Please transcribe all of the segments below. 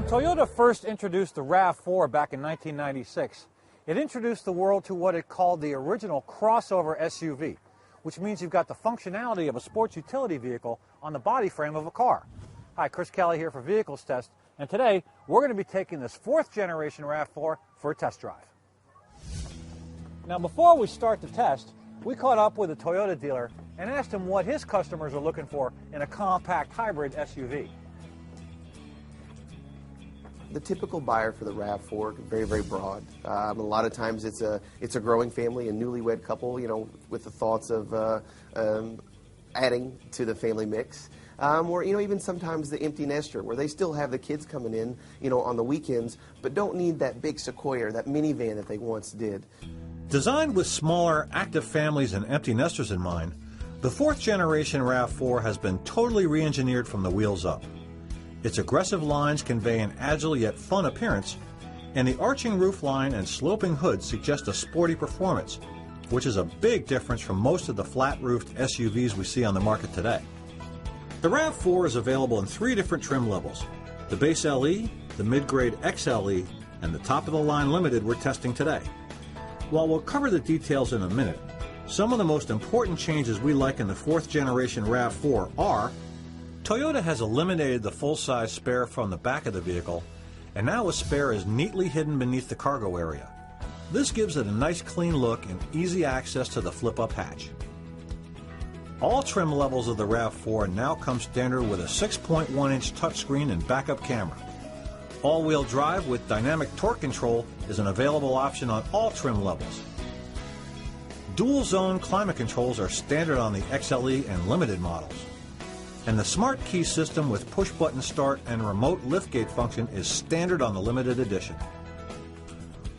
Toyota first introduced the RAV4 back in 1996, it introduced the world to what it called the original crossover SUV, which means you've got the functionality of a sports utility vehicle on the body frame of a car. Hi, Chris Kelly here for Vehicles Test, and today we're going to be taking this fourth generation RAV4 for a test drive. Now before we start the test, we caught up with a Toyota dealer and asked him what his customers are looking for in a compact hybrid SUV. The typical buyer for the RAV4, very broad. A lot of times it's a growing family, a newlywed couple, you know, with the thoughts of adding to the family mix. Or, you know, even sometimes the empty nester, where they still have the kids coming in, you know, on the weekends, but don't need that big Sequoia or that minivan that they once did. Designed with smaller, active families and empty nesters in mind, the fourth generation RAV4 has been totally re-engineered from the wheels up. Its aggressive lines convey an agile yet fun appearance, and the arching roofline and sloping hood suggest a sporty performance, which is a big difference from most of the flat-roofed SUVs we see on the market today. The RAV4 is available in 3 different trim levels: the base LE, the mid-grade XLE, and the top-of-the-line Limited we're testing today. While we'll cover the details in a minute, some of the most important changes we like in the fourth generation RAV4 are: Toyota has eliminated the full-size spare from the back of the vehicle, and now a spare is neatly hidden beneath the cargo area. This gives it a nice clean look and easy access to the flip-up hatch. All trim levels of the RAV4 now come standard with a 6.1-inch touchscreen and backup camera. All-wheel drive with dynamic torque control is an available option on all trim levels. Dual-zone climate controls are standard on the XLE and Limited models. And the Smart Key system with push-button start and remote liftgate function is standard on the Limited Edition.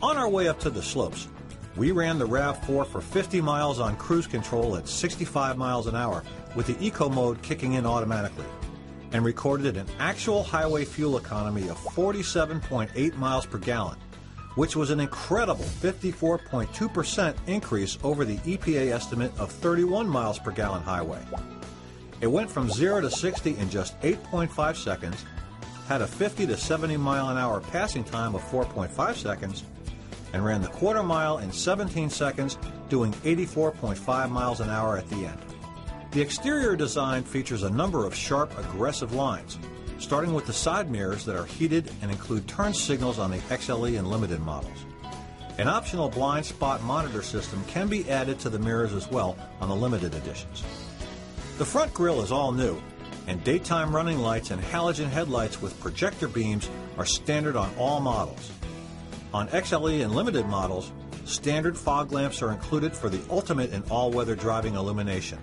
On our way up to the slopes, we ran the RAV4 for 50 miles on cruise control at 65 miles an hour with the Eco mode kicking in automatically, and recorded an actual highway fuel economy of 47.8 miles per gallon, which was an incredible 54.2% increase over the EPA estimate of 31 miles per gallon highway. It went from 0 to 60 in just 8.5 seconds, had a 50 to 70 mile an hour passing time of 4.5 seconds, and ran the quarter mile in 17 seconds, doing 84.5 miles an hour at the end. The exterior design features a number of sharp, aggressive lines, starting with the side mirrors that are heated and include turn signals on the XLE and Limited models. An optional blind spot monitor system can be added to the mirrors as well on the Limited editions. The front grille is all new, and daytime running lights and halogen headlights with projector beams are standard on all models. On XLE and Limited models, standard fog lamps are included for the ultimate in all-weather driving illumination.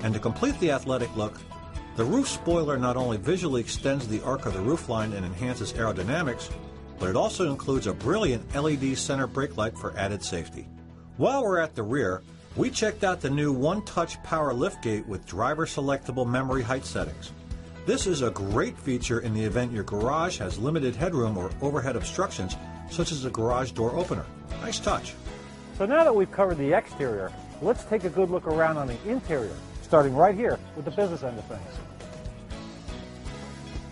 And to complete the athletic look, the roof spoiler not only visually extends the arc of the roofline and enhances aerodynamics, but it also includes a brilliant LED center brake light for added safety. While we're at the rear, we checked out the new one-touch power liftgate with driver-selectable memory height settings. This is a great feature in the event your garage has limited headroom or overhead obstructions, such as a garage door opener. Nice touch. So now that we've covered the exterior, let's take a good look around on the interior, starting right here with the business end of things.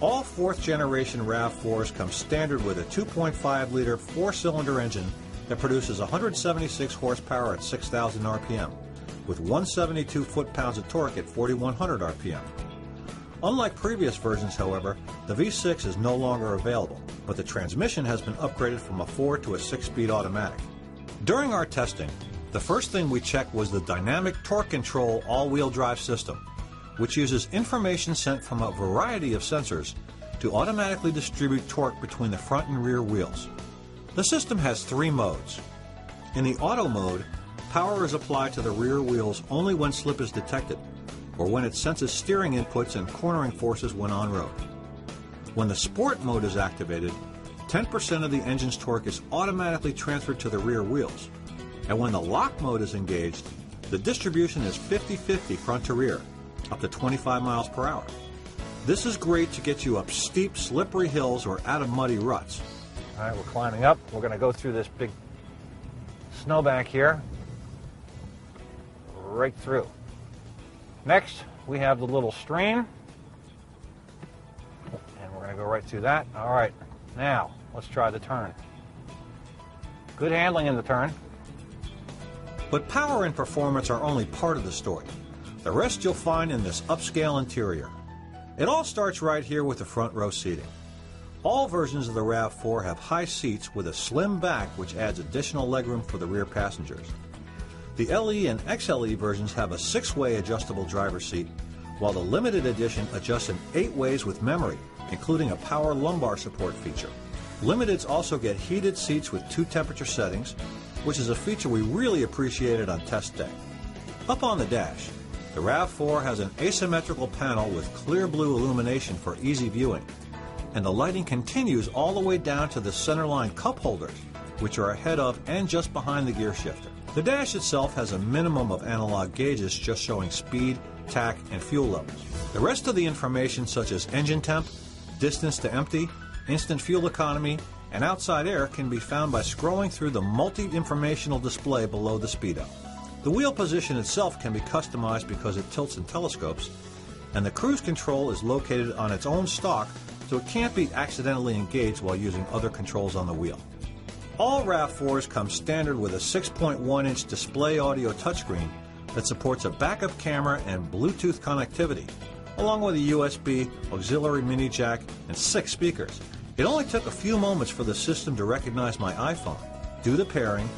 All fourth generation RAV4s come standard with a 2.5-liter 4-cylinder engine that produces 176 horsepower at 6,000 RPM, with 172 foot-pounds of torque at 4,100 RPM. Unlike previous versions, however, the V6 is no longer available, but the transmission has been upgraded from a 4 to a 6-speed automatic. During our testing, the first thing we checked was the dynamic torque control all-wheel drive system, which uses information sent from a variety of sensors to automatically distribute torque between the front and rear wheels. The system has 3 modes. In the auto mode, power is applied to the rear wheels only when slip is detected, or when it senses steering inputs and cornering forces when en road. When the sport mode is activated, 10% of the engine's torque is automatically transferred to the rear wheels, and when the lock mode is engaged, the distribution is 50-50 front to rear, up to 25 miles per hour. This is great to get you up steep, slippery hills or out of muddy ruts. All right, we're climbing up. We're going to go through this big snowbank here, right through. Next, we have the little stream, and we're going to go right through that. All right, Now, let's try the turn. Good handling in the turn. But power and performance are only part of the story. The rest you'll find in this upscale interior. It all starts right here with the front row seating. All versions of the RAV4 have high seats with a slim back which adds additional legroom for the rear passengers. The LE and XLE versions have a 6-way adjustable driver's seat, while the limited edition adjusts in 8 ways with memory, including a power lumbar support feature. Limiteds also get heated seats with 2 temperature settings, which is a feature we really appreciated on test day. Up on the dash, the RAV4 has an asymmetrical panel with clear blue illumination for easy viewing, and the lighting continues all the way down to the centerline cup holders, which are ahead of and just behind the gear shifter. The dash itself has a minimum of analog gauges just showing speed, tach, and fuel levels. The rest of the information, such as engine temp, distance to empty, instant fuel economy, and outside air, can be found by scrolling through the multi-informational display below the speedo. The wheel position itself can be customized because it tilts and telescopes, and the cruise control is located on its own stalk, so it can't be accidentally engaged while using other controls on the wheel. All RAV4s come standard with a 6.1-inch display audio touchscreen that supports a backup camera and Bluetooth connectivity, along with a USB, auxiliary mini jack, and 6 speakers. It only took a few moments for the system to recognize my iPhone, do the pairing,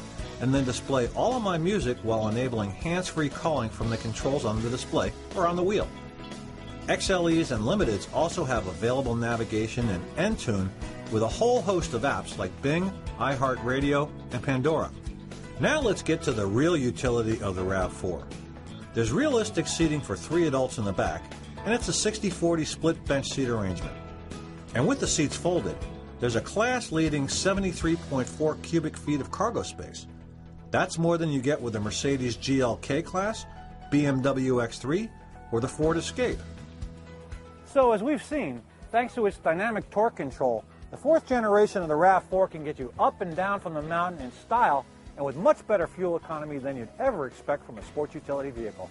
and then display all of my music while enabling hands-free calling from the controls on the display or on the wheel. XLEs and Limiteds also have available navigation and Entune with a whole host of apps like Bing, iHeartRadio, and Pandora. Now let's get to the real utility of the RAV4. There's realistic seating for 3 adults in the back, and it's a 60-40 split bench seat arrangement. And with the seats folded, there's a class-leading 73.4 cubic feet of cargo space. That's more than you get with the Mercedes GLK class, BMW X3, or the Ford Escape. So as we've seen, thanks to its dynamic torque control, the 4th generation of the RAV4 can get you up and down from the mountain in style and with much better fuel economy than you'd ever expect from a sports utility vehicle.